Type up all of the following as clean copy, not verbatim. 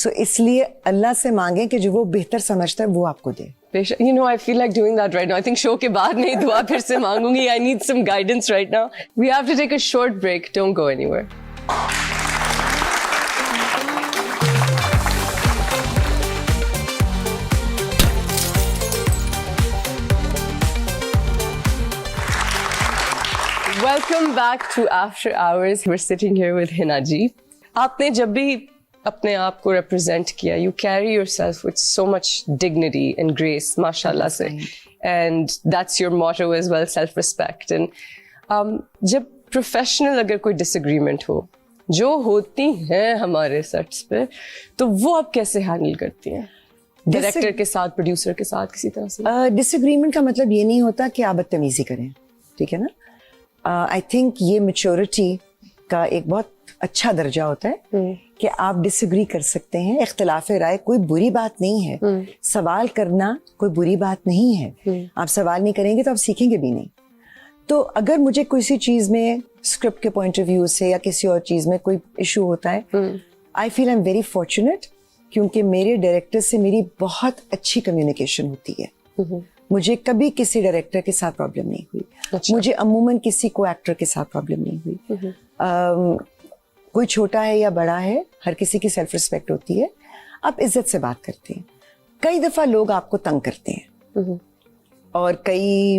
سو اس لیے اللہ سے مانگیں کہ جو وہ بہتر سمجھتا ہے وہ آپ کو دے. You know, I feel like doing that right now. I think show ke baad nahi dua phir se mangungi. I need some guidance right now. We have to take a short break. Don't go anywhere. Welcome back to After Hours. We're sitting here with Hina ji. Aapne jab bhi اپنے آپ کو represent کیا, you carry yourself with so much dignity and grace ماشاء اللہ سے, and that's your motto as well, self respect. And جب professional اگر کوئی ڈس ایگریمنٹ ہو, جو ہوتی ہیں ہمارے سیٹس پہ, تو وہ آپ کیسے ہینڈل کرتی ہیں ڈائریکٹر کے ساتھ, پروڈیوسر کے ساتھ, کسی طرح سے؟ ڈس ایگریمنٹ کا مطلب یہ نہیں ہوتا کہ آپ بدتمیزی کریں, ٹھیک ہے نا. آئی تھنک یہ میچورٹی کا ایک بہت اچھا درجہ ہوتا ہے کہ آپ ڈس ایگری کر سکتے ہیں. اختلاف رائے کوئی بری بات نہیں ہے, سوال کرنا کوئی بری بات نہیں ہے. آپ سوال نہیں کریں گے تو آپ سیکھیں گے بھی نہیں. تو اگر مجھے کسی چیز میں اسکرپٹ کے پوائنٹ آف ویو سے یا کسی اور چیز میں کوئی ایشو ہوتا ہے, آئی فیل آئی ایم ویری فارچونیٹ, کیونکہ میرے ڈائریکٹر سے میری بہت اچھی کمیونیکیشن ہوتی ہے. مجھے کبھی کسی ڈائریکٹر کے ساتھ پرابلم نہیں ہوئی, مجھے عموماً کسی کو ایکٹر کے ساتھ پرابلم نہیں ہوئی. کوئی چھوٹا ہے یا بڑا ہے, ہر کسی کی سیلف رسپیکٹ ہوتی ہے, آپ عزت سے بات کرتے ہیں. کئی دفعہ لوگ آپ کو تنگ کرتے ہیں, اور کئی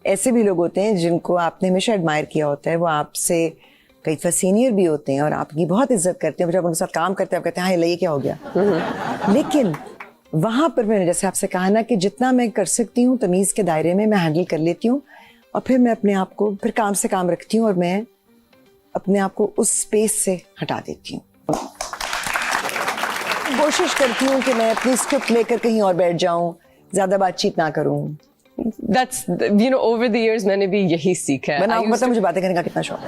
ایسے بھی لوگ ہوتے ہیں جن کو آپ نے ہمیشہ ایڈمائر کیا ہوتا ہے, وہ آپ سے کئی دفعہ سینئر بھی ہوتے ہیں اور آپ کی بہت عزت کرتے ہیں, جب ان کے ساتھ کام کرتے ہیں آپ کہتے ہیں ہاں یہ کیا ہو گیا. لیکن وہاں پر میں نے جیسے آپ سے کہا نا کہ جتنا میں کر سکتی ہوں تمیز کے دائرے میں ہینڈل کر لیتی ہوں, اور پھر میں اپنے آپ کو پھر کام سے کام رکھتی ہوں, اور میں اپنے آپ کو اس اسپیس سے ہٹا دیتی ہوں. کوشش کرتی ہوں کہ میں اپنی اسکرپٹ لے کر کہیں اور بیٹھ جاؤں, زیادہ بات چیت نہ کروں. That's, you know, over the years میں نے بھی یہی سیکھا ہے. مطلب مجھے باتیں کرنے کا کتنا شوق ہے.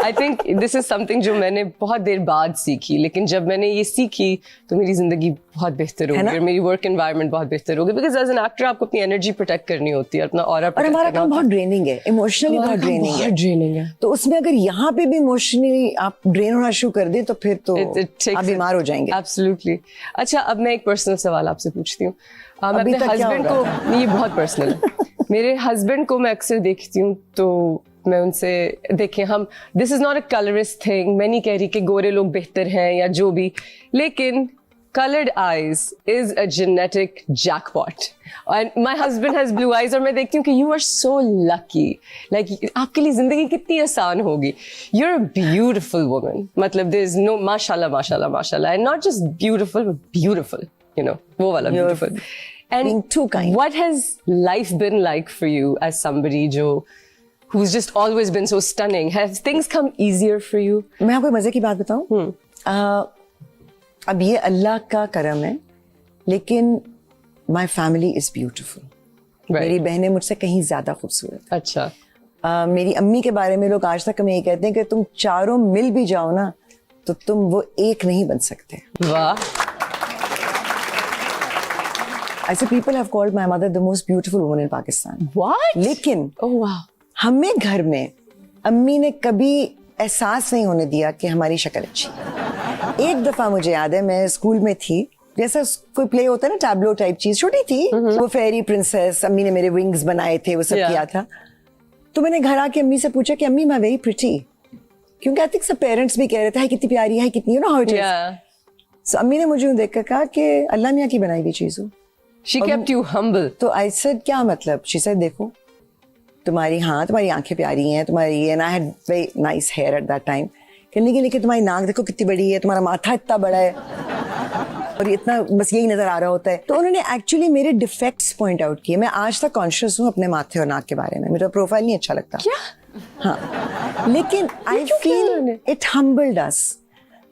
I think this is something جو میں نے بہت دیر بعد سیکھی, لیکن جب میں نے یہ سیکھی تو میری زندگی بہت بہتر ہو گئی, اور میری ورک انوائرمنٹ بہت بہتر ہو گئی. بیکاز ایز این ایکٹر آپ کو اپنی انرجی پروٹیکٹ کرنی ہوتی ہے, اپنا اورا اور ہمارا کام بہت ڈریننگ ہے, ایموشنلی بہت ڈریننگ ہے. تو اس میں اگر یہاں پہ بھی ایموشنلی آپ ڈرین ہونا شروع کر دیں تو پھر تو آپ بیمار ہو جائیں گے. ایبسلیوٹلی. اچھا, اب میں ایک پرسنل سوال آپ سے پوچھتی ہوں. میں اپنے ہسبینڈ کو, یہ بہت پرسنل ہے, میرے ہسبینڈ کو میں اکثر دیکھتی ہوں تو میں ان سے, دیکھیں ہم, دس از ناٹ اے کلرسٹ تھنگ, میں نہیں کہہ رہی کہ گورے لوگ بہتر ہیں یا جو بھی, لیکن colored eyes is a genetic jackpot. And my husband has blue eyes, اور میں دیکھتی ہوں کہ you are so lucky. Like آپ کے لیے زندگی کتنی آسان ہوگی. You're a beautiful woman. مطلب there is no mashallah, mashallah, mashallah. And not just beautiful, but beautiful. You know, وہ والا beautiful. And being too kind. What has life been like for you as somebody who's just always been so stunning? Have things come easier for you? میں آپ کو مزے کی بات بتاؤں, اب یہ اللہ کا کرم ہے, لیکن my family is beautiful. میری بہنیں مجھ سے کہیں زیادہ خوبصورت. اچھا. میری امی کے بارے میں لوگ آج تک ہمیں یہ کہتے ہیں کہ تم چاروں مل بھی جاؤ نا تو تم وہ ایک نہیں بن سکتے. واہ. I said people have called my mother the most beautiful woman in Pakistan. What? لیکن ہمیں گھر میں امی نے کبھی احساس نہیں ہونے دیا کہ ہماری شکل اچھی. ایک دفعہ مجھے یاد ہے, میں اسکول میں تھی, جیسا کوئی پلے ہوتا ہے نا ٹیبلو ٹائپ چیز, چھوٹی تھی وہ, فیری پرنسس, امی نے میرے ونگز بنائے تھے, وہ سب کیا تھا. تو میں نے گھر آ کے امی سے پوچھا کہ امی میں ویری پریٹی, کیونکہ آئی تھنک سب پیرنٹس بھی کہہ رہے تھے کتنی پیاری ہے, کتنی, you know how it is. So امی نے مجھے دیکھ کر کہا کہ اللہ میاں کی بنائی ہوئی چیز ہو. She kept you humble. تو I said کیا مطلب؟ She said دیکھو تمہاری آنکھیں پیاری ہیں, تمہاری, and I had very nice hair at that time. لیکن تمہاری ناک دیکھو کتنی بڑی ہے, تمہارا ماتھا اتنا بڑا ہے, اور اتنا بس یہی نظر آ رہا ہوتا ہے. تو انہوں نے ایکچولی میرے ڈیفیکٹس پوائنٹ آؤٹ کیے. میں آج تک کانشیس ہوں اپنے ماتھے اور ناک کے بارے میں, میرا پروفائل نہیں اچھا لگتا. ہاں, لیکن I feel it humbled us.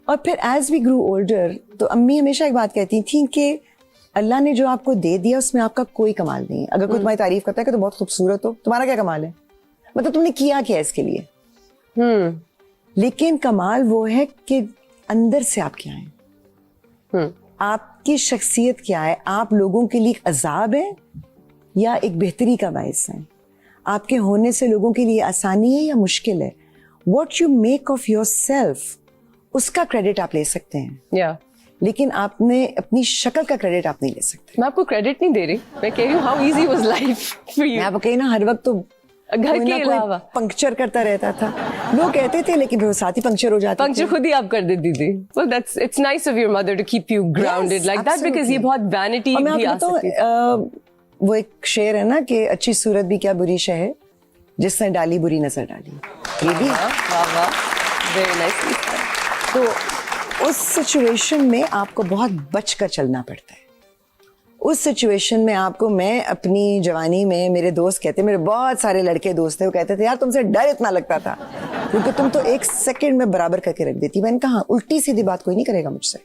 اور پھر ایز وی گرو اولڈر, تو امی ہمیشہ ایک بات کہتی تھیں کہ اللہ نے جو آپ کو دے دیا اس میں آپ کا کوئی کمال نہیں ہے. اگر کوئی تمہاری تعریف کرتا ہے کہ تم بہت خوبصورت ہو, تمہارا کیا کمال ہے؟ مطلب تم نے کیا اس کے لیے. لیکن کمال وہ ہے کہ اندر سے آپ کیا ہیں, آپ کی شخصیت کیا ہے, آپ لوگوں کے لیے عذاب ہیں یا ایک بہتری کا باعث ہیں, آپ کے ہونے سے لوگوں کے لیے آسانی ہے یا مشکل ہے. What you make of yourself اس کا کریڈٹ آپ لے سکتے ہیں, yeah. لیکن آپ نے اپنی شکل کا کریڈٹ آپ نہیں لے سکتے. میں آپ کو کریڈٹ نہیں دے رہی, میں کہہ رہی ہوں how easy was life for you. میں آپ کہیں نا ہر وقت تو گھر کے علاوہ پنکچر کرتا رہتا تھا, لوگ کہتے تھے لیکن پھر وہ ساتھ ہی پنکچر ہو جاتا. پنکچر خود ہی آپ کر دیتی تھی. well that's it's nice of your mother to keep you grounded like that because یہ بہت vanity بھی آ سکتی ہے. وہ ایک شعر ہے نا کہ اچھی صورت بھی کیا بری شے ہے جس نے ڈالی بری نظر ڈالی. یہ بھی ویری نائس. تو اس سچویشن میں آپ کو بہت بچ کر چلنا پڑتا ہے. اس سچویشن میں آپ کو, میں اپنی جوانی میں میرے دوست کہتے, میرے بہت سارے لڑکے دوست تھے, وہ کہتے تھے یار تم سے ڈر اتنا لگتا تھا کیونکہ تم تو ایک سیکنڈ میں برابر کر کے رکھ دیتی. میں نے کہا الٹی سیدھی بات کوئی نہیں کرے گا مجھ سے.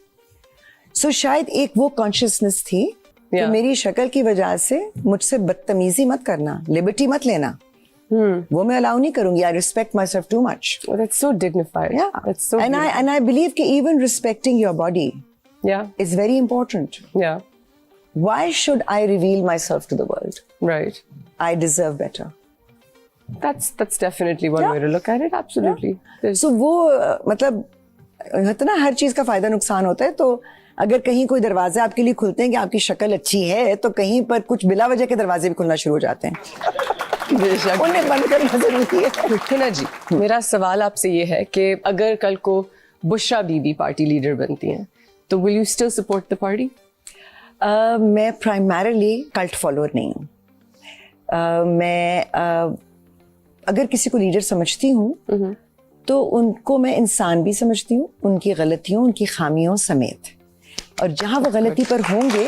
سو شاید ایک وہ کانشیسنس تھی کہ میری شکل کی وجہ سے مجھ سے بدتمیزی مت کرنا, لبرٹی مت لینا, وہ میں الاؤ نہیں کروں گی. I respect myself too much. Oh, that's so dignified. Yeah. That's so and I believe that even respecting your body yeah is very important. yeah Why should I reveal myself to the world? right. I deserve better. That's definitely one way to look at it. Absolutely. So وہ مطلب ہوتا نا ہر چیز کا فائدہ نقصان ہوتا ہے. تو اگر کہیں کوئی دروازے آپ کے لیے کھلتے ہیں کہ آپ کی شکل اچھی ہے تو کہیں پر کچھ بلا وجہ کے دروازے بھی کھلنا شروع ہو جاتے ہیں. بے شک انہیں بند کرنا ضروری ہے. ہنا جی, میرا سوال آپ سے یہ ہے کہ اگر کل کو بشرا بی بی پارٹی لیڈر بنتی ہیں تو will you still support the party? میں پرائمریلی کلٹ فالوور نہیں ہوں. میں اگر کسی کو لیڈر سمجھتی ہوں تو ان کو میں انسان بھی سمجھتی ہوں, ان کی غلطیوں ان کی خامیوں سمیت. اور جہاں وہ غلطی پر ہوں گے,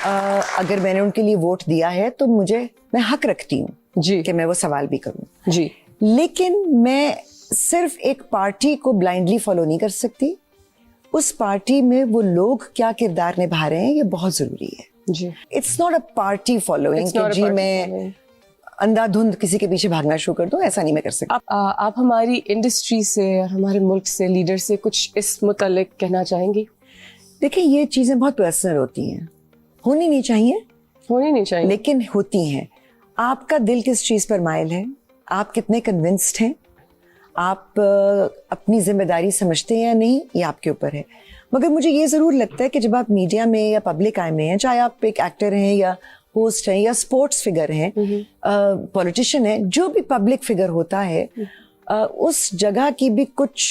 اگر میں نے ان کے لیے ووٹ دیا ہے تو میں حق رکھتی ہوں جی کہ میں وہ سوال بھی کروں. جی. لیکن میں صرف ایک پارٹی کو بلائنڈلی فالو نہیں کر سکتی. اس پارٹی میں وہ لوگ کیا کردار نبھا رہے ہیں یہ بہت ضروری ہے. جی. It's not a party following کہ جی میں اندھا دھند کسی کے پیچھے بھاگنا شروع کر دوں, ایسا نہیں میں کر سکتی. آپ ہماری انڈسٹری سے اور ہمارے ملک سے لیڈر سے کچھ اس متعلق کہنا چاہیں گی؟ دیکھیں یہ چیزیں بہت پرسنل ہوتی ہیں, ہونی نہیں چاہیے لیکن ہوتی ہیں. آپ کا دل کس چیز پر مائل ہے, آپ کتنے کنونسڈ ہیں, آپ اپنی ذمہ داری سمجھتے ہیں یا نہیں, یہ آپ کے اوپر ہے. مگر مجھے یہ ضرور لگتا ہے کہ جب آپ میڈیا میں یا پبلک آئی میں ہیں, چاہے آپ ایک ایکٹر ہیں یا ہوسٹ ہیں یا اسپورٹس فگر ہیں, پولیٹیشین ہیں, جو بھی پبلک فگر ہوتا ہے, اس جگہ کی بھی کچھ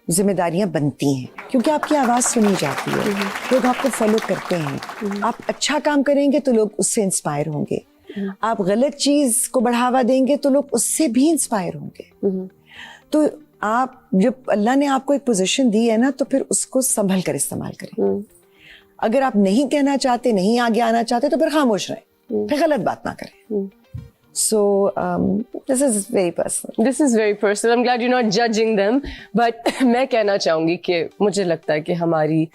ذمہ داریاں بنتی ہیں کیونکہ آپ کی آواز سنی جاتی ہے, لوگ آپ کو فالو کرتے ہیں. آپ اچھا کام کریں گے تو لوگ اس سے انسپائر ہوں گے, آپ غلط چیز کو بڑھاوا دیں گے تو لوگ اس سے بھی انسپائر ہوں گے. تو آپ جب اللہ نے آپ کو ایک پوزیشن دی ہے نا تو پھر اس کو سنبھل کر استعمال کریں. اگر آپ نہیں کہنا چاہتے, نہیں آگے آنا چاہتے تو پھر خاموش رہیں, پھر غلط بات نہ کریں. So this is very personal. This is very personal. I'm glad you're not judging them. But میں کہنا چاہوں گی کہ مجھے لگتا ہے کہ ہماری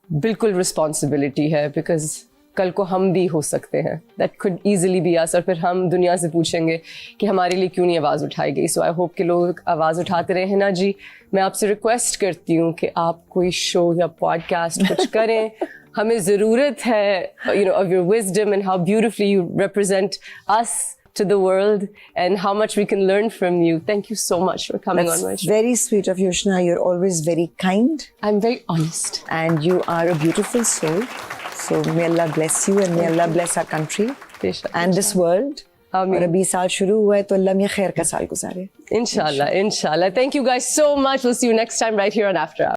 بالکل responsibility ہے because کل کو ہم بھی ہو سکتے ہیں. That could easily be us. اور پھر ہم دنیا سے پوچھیں گے کہ ہمارے لیے کیوں نہیں آواز اٹھائی گئی. So I hope کہ لوگ آواز اٹھاتے رہے ہیں نا جی. میں آپ سے ریکویسٹ کرتی ہوں کہ آپ کوئی شو یا پوڈ کاسٹ کچھ کریں. ہمیں ضرورت ہے of your wisdom and how beautifully you represent us to the world and how much we can learn from you. Thank you so much for coming on my show. Very sweet of you, Shna. You're always very kind. I'm very honest. And you are a beautiful soul. So may Allah bless you and may Allah bless our country and this world. اور ابھی سال شروع ہوا ہے تو اللہ میں خیر کا سال گزارے. Inshallah, inshallah. Thank you guys so much. We'll see you next time right here on After Hours.